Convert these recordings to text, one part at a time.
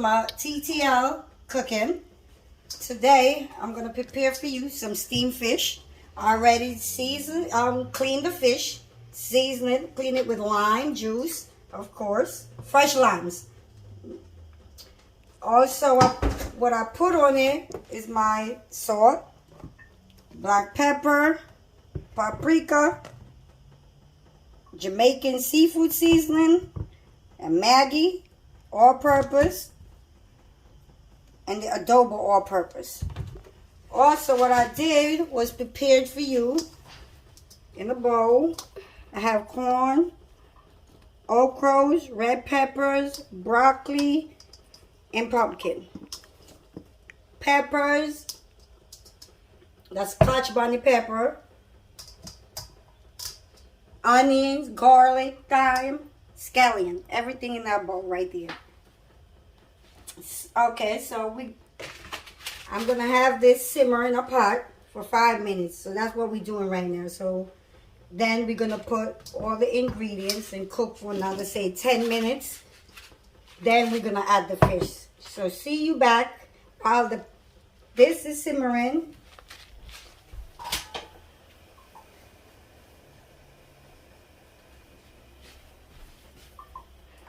my TTL cooking. Today I'm gonna prepare for you some steamed fish. I already seasoned, clean the fish, season it, clean it with lime juice, of course, fresh limes. Also, what I put on it is my salt, black pepper, paprika, Jamaican seafood seasoning, and Maggi, all-purpose, and the adobo all-purpose. Also, what I did was prepared for you in a bowl. I have corn, okras, red peppers, broccoli, and pumpkin. Peppers, that's scotch bonnet pepper. Onions, garlic, thyme, scallion. Everything in that bowl right there. Okay, so I'm going to have this simmer in a pot for 5 minutes. So that's what we're doing right now. So then we're going to put all the ingredients and cook for another, say, 10 minutes. Then we're going to add the fish. So see you back while this is simmering.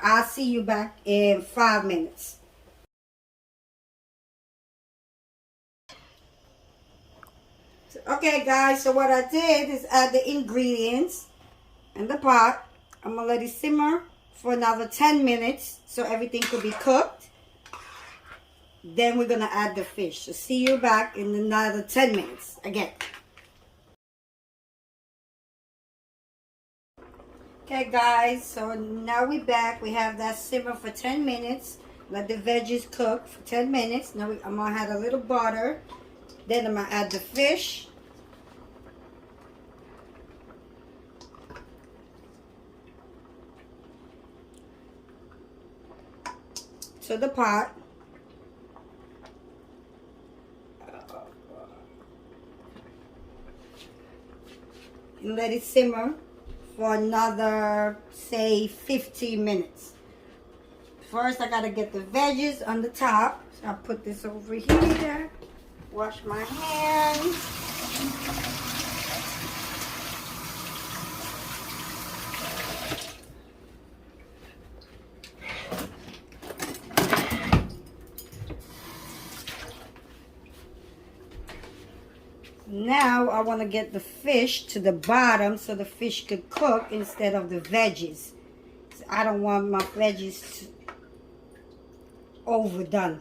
I'll see you back in 5 minutes. Okay, guys, so what I did is add the ingredients in the pot. I'm going to let it simmer for another 10 minutes so everything could be cooked. Then we're going to add the fish. So see you back in another 10 minutes again. Okay, guys, so now we're back. We have that simmer for 10 minutes. Let the veggies cook for 10 minutes. Now I'm going to add a little butter. Then I'm going to add the fish. To the pot. And let it simmer for another, say, 15 minutes. First, I got to get the veggies on the top. So I'll put this over here. Wash my hands. Now I want to get the fish to the bottom so the fish could cook instead of the veggies. So I don't want my veggies overdone.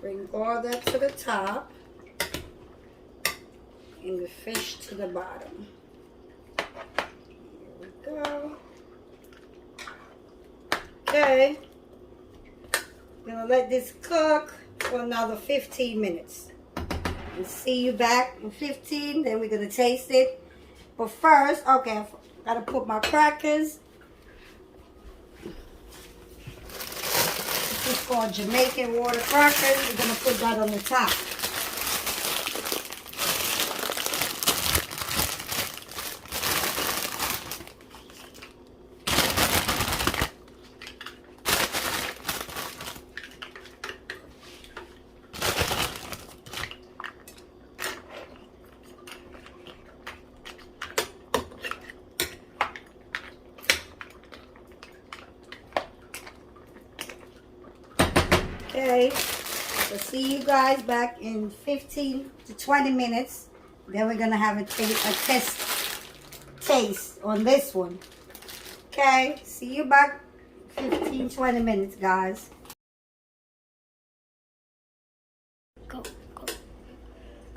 Bring all that to the top and the fish to the bottom. Here we go. Okay, I'm gonna let this cook for another 15 minutes. And see you back in 15, then we're gonna taste it. But first, okay, I gotta put my crackers. This is called Jamaican watercrackers. We're gonna put that on the top. Okay, so see you guys back in 15 to 20 minutes. Then we're gonna have a taste on this one. Okay, see you back 15-20 minutes, guys. Go.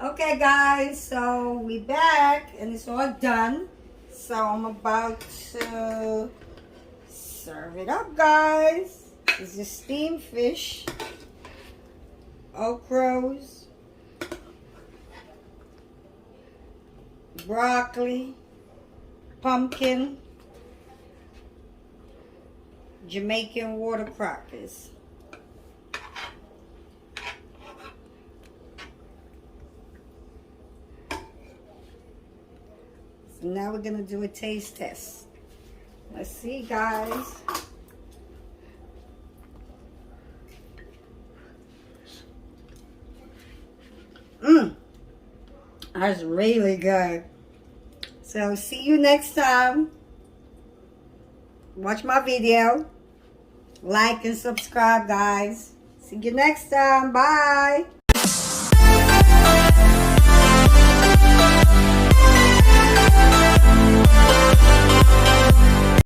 Okay, guys, so we back and it's all done. So I'm about to serve it up, guys. This is steamed fish, okras, broccoli, pumpkin, Jamaican watercrackers. So now we're gonna do a taste test. Let's see, guys. That's really good. So see you next time. Watch my video. Like and subscribe, guys. See you next time. Bye.